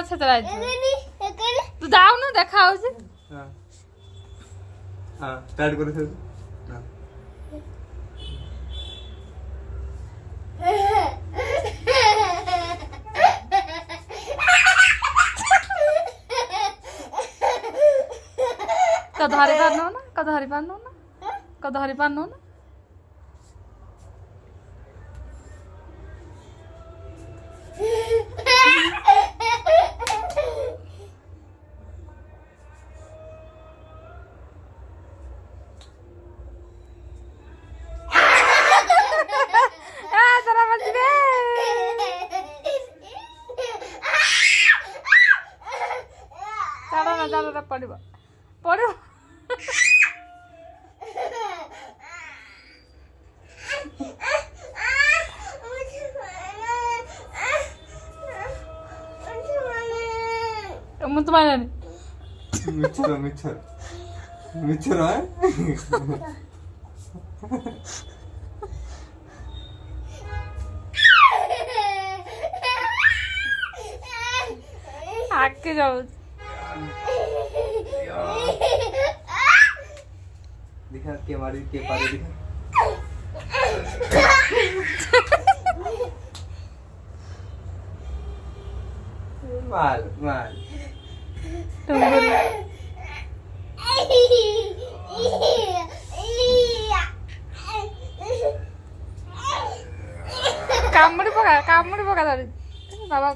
ଛେଚରା ତୁ ଯାଉନୁ ଦେଖା ହଉଛି। ଷ୍ଟାର୍ଟ କରି ଧରି ପାରୁନୁ ନା ଧରି ପାରୁନୁ ନା ଧରି ପାରୁନୁ ନା ଚାଲ ପଡିବ ପଡିବ ମୁଁ ତ ମାନିନି ମିଛର ଆଗକେ ଯାଉଛି दिखा के मारी के पारे दिखा माल माल କାମୁଡି ପକା ଧରି ବାବା